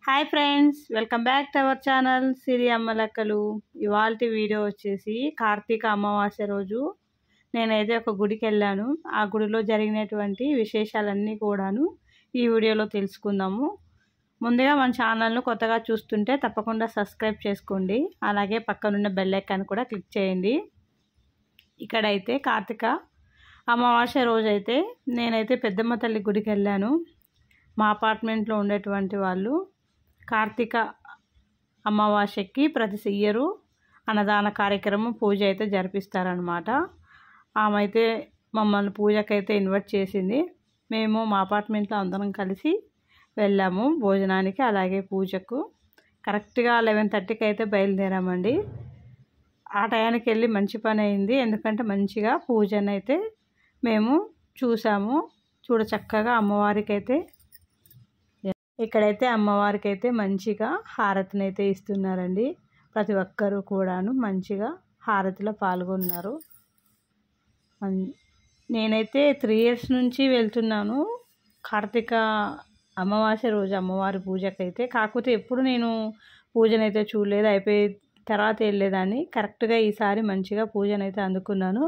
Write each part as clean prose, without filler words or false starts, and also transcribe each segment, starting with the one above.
Hi friends, welcome back to our channel Siri అమ్మలక్కలు. ఇవాల్టి video వచ్చేసి కార్తీక అమావాస్య రోజు నేనైతే ఒక గుడికి వెళ్ళాను. ఆ గుడిలో జరిగినటువంటి విశేషాలన్నీ కూడాను ఈ వీడియోలో తెలుసుకుందాము. ముందుగా మన ఛానల్ను కొత్తగా చూస్తుంటే తప్పకుండా సబ్స్క్రైబ్ చేసుకోండి. అలాగే పక్కనున్న బెల్ ఐకాన్ కూడా క్లిక్ చేయండి. ఇక్కడైతే కార్తీక అమావాస్య రోజైతే నేనైతే పెద్దమ్మ తల్లి గుడికి వెళ్ళాను. మా అపార్ట్మెంట్లో ఉండేటువంటి వాళ్ళు కార్తీక అమావాస్యకి ప్రతి ఇయరు అన్నదాన కార్యక్రమం పూజ అయితే జరిపిస్తారనమాట. ఆమె అయితే మమ్మల్ని పూజకైతే ఇన్వైట్ చేసింది. మేము మా అపార్ట్మెంట్లో అందరం కలిసి వెళ్ళాము భోజనానికి, అలాగే పూజకు. కరెక్ట్గా 11:30కి అయితే బయలుదేరామండి. ఆ టయానికి వెళ్ళి మంచి పని అయింది, ఎందుకంటే మంచిగా పూజనైతే మేము చూసాము. చూడ చక్కగా అమ్మవారికి అయితే ఇక్కడైతే అమ్మవారికి అయితే మంచిగా హారతిని అయితే ఇస్తున్నారండి. ప్రతి ఒక్కరూ కూడాను మంచిగా హారతిలో పాల్గొన్నారు. నేనైతే 3 years నుంచి వెళ్తున్నాను కార్తీక అమావాస్య రోజు అమ్మవారి పూజకైతే. కాకపోతే ఎప్పుడు నేను పూజనైతే చూడలేదు, అయిపోయి తర్వాత వెళ్ళేదాన్ని. కరెక్ట్గా ఈసారి మంచిగా పూజనైతే అందుకున్నాను.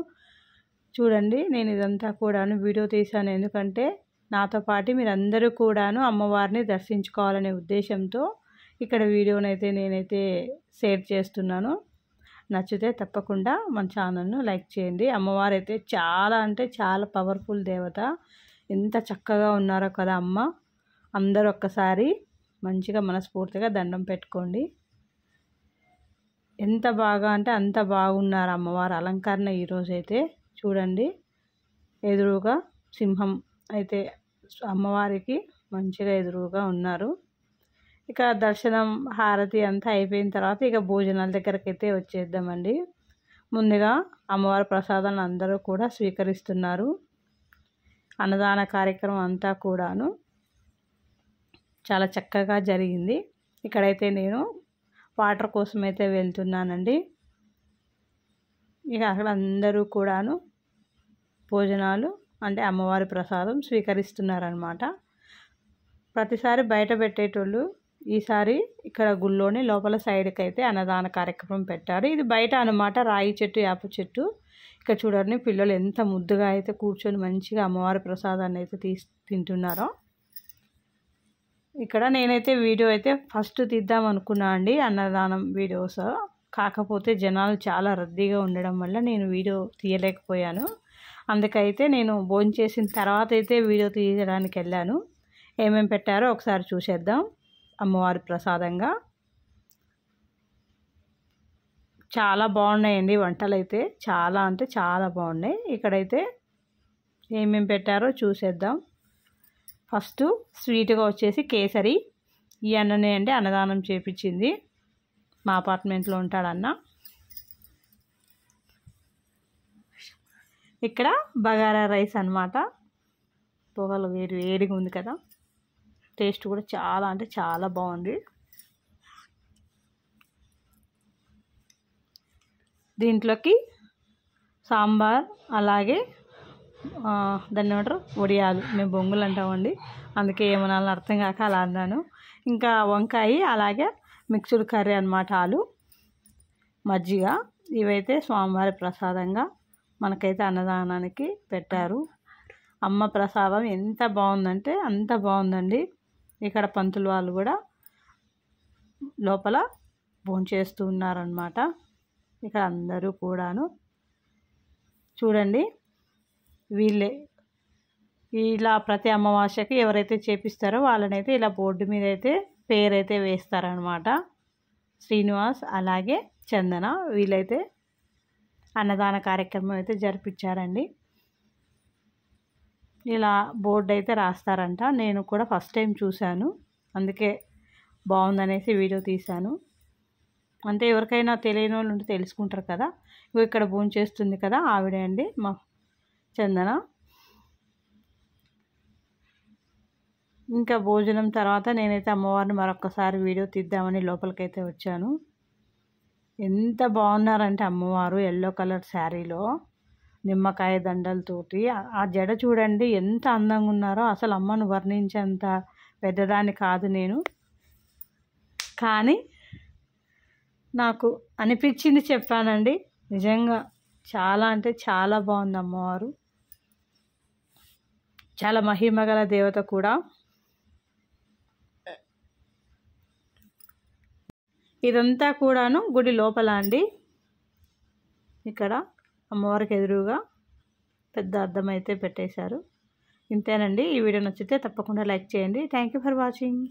చూడండి, నేను ఇదంతా కూడాను వీడియో తీశాను, ఎందుకంటే నాతో పాటు మీరందరూ కూడాను అమ్మవారిని దర్శించుకోవాలనే ఉద్దేశంతో ఇక్కడ వీడియోనైతే నేనైతే షేర్ చేస్తున్నాను. నచ్చితే తప్పకుండా మన ఛానల్ను లైక్ చేయండి. అమ్మవారు అయితే చాలా అంటే చాలా పవర్ఫుల్ దేవత. ఎంత చక్కగా ఉన్నారో కదా అమ్మ. అందరూ ఒక్కసారి మంచిగా మనస్ఫూర్తిగా దండం పెట్టుకోండి. ఎంత బాగా అంటే అంత బాగున్నారు అమ్మవారు అలంకరణ ఈరోజైతే. చూడండి, ఎదురుగా సింహం అయితే అమ్మవారికి మంచిగా ఎదురుగా ఉన్నారు. ఇక దర్శనం హారతి అంతా అయిపోయిన తర్వాత ఇక భోజనాల దగ్గరికి అయితే వచ్చేద్దామండి. ముందుగా అమ్మవారి ప్రసాదాలను అందరూ కూడా స్వీకరిస్తున్నారు. అన్నదాన కార్యక్రమం అంతా కూడాను చాలా చక్కగా జరిగింది. ఇక్కడైతే నేను వాటర్ కోసం అయితే వెళ్తున్నానండి. ఇక అక్కడ అందరూ కూడాను భోజనాలు అంటే అమ్మవారి ప్రసాదం స్వీకరిస్తున్నారనమాట. ప్రతిసారి బయట పెట్టేటోళ్ళు ఈసారి ఇక్కడ గుళ్ళోని లోపల సైడ్కి అయితే అన్నదాన కార్యక్రమం పెట్టారు. ఇది బయట అనమాట, రాయి చెట్టు, యాప చెట్టు. ఇక్కడ చూడండి, పిల్లలు ఎంత ముద్దుగా అయితే కూర్చొని మంచిగా అమ్మవారి ప్రసాదాన్ని అయితే తింటున్నారో. ఇక్కడ నేనైతే వీడియో అయితే ఫస్ట్ తీద్దాం అనుకున్నా అండి, అన్నదానం వీడియోస్. కాకపోతే జనాలు చాలా రద్దీగా ఉండడం వల్ల నేను వీడియో తీయలేకపోయాను. అందుకైతే నేను భోజనం చేసిన తర్వాత అయితే వీడియో తీయడానికి వెళ్ళాను. ఏమేమి పెట్టారో ఒకసారి చూసేద్దాం. అమ్మవారి ప్రసాదంగా చాలా బాగున్నాయండి వంటలు అయితే, చాలా అంటే చాలా బాగున్నాయి. ఇక్కడైతే ఏమేమి పెట్టారో చూసేద్దాం. ఫస్ట్ స్వీట్గా వచ్చేసి కేసరి. ఈ అన్ననే అండి అన్నదానం చేపించింది, మా అపార్ట్మెంట్లో ఉంటాడన్న. ఇక్కడ బగారా రైస్ అన్నమాట. పొగలు వేడిగా ఉంది కదా, టేస్ట్ కూడా చాలా అంటే చాలా బాగుంది. దీంట్లోకి సాంబార్, అలాగే దాన్ని ఏమంటారు, వడియాలు. మేము బొంగులు అంటామండి, అందుకే ఏమన్నా అర్థం కాక అలా అన్నాను. ఇంకా వంకాయ, అలాగే మిక్స్డ్ కర్రీ అన్నమాట, ఆలు, మజ్జిగ. ఇవైతే స్వామివారి ప్రసాదంగా మనకైతే అన్నదానానికి పెట్టారు. అమ్మ ప్రసాదం ఎంత బాగుందంటే అంత బాగుందండి. ఇక్కడ పంతులు వాళ్ళు కూడా లోపల భోంచేస్తూ ఉన్నారనమాట. ఇక్కడ అందరూ కూడాను చూడండి, వీళ్ళే ఇలా ప్రతి అమావాస్యకి ఎవరైతే చేపిస్తారో వాళ్ళనైతే ఇలా బోర్డు మీద అయితే పేరైతే వేస్తారనమాట. శ్రీనివాస్, అలాగే చందన, వీళ్ళైతే అన్నదాన కార్యక్రమం అయితే జరిపించారండి. ఇలా బోర్డు అయితే రాస్తారంట. నేను కూడా ఫస్ట్ టైం చూశాను, అందుకే బాగుందనేసి వీడియో తీశాను. అంటే ఎవరికైనా తెలియని వాళ్ళు ఉంటే తెలుసుకుంటారు కదా. ఇక్కడ భోంచేస్తుంది కదా ఆవిడే అండి, మా చందన. ఇంకా భోజనం తర్వాత నేనైతే అమ్మవారిని మరొకసారి వీడియో తీద్దామని లోపలికైతే వచ్చాను. ఎంత బాగున్నారంటే అమ్మవారు ఎల్లో కలర్ శారీలో నిమ్మకాయ దండలతోటి. ఆ జడ చూడండి ఎంత అందంగా ఉన్నారో. అసలు అమ్మను వర్ణించేంత పెద్దదాన్ని కాదు నేను. కానీ నాకు అనిపించింది చెప్పానండి. నిజంగా చాలా అంటే చాలా బాగుంది అమ్మవారు. చాలా మహిమగల దేవత కూడా. ఇదంతా కూడాను గుడి లోపల అండి. ఇక్కడ అమ్మవారికి ఎదురుగా పెద్ద అద్దం అయితే పెట్టేశారు. ఇంతేనండి. ఈ వీడియో నచ్చితే తప్పకుండా లైక్ చేయండి. Thank you for watching.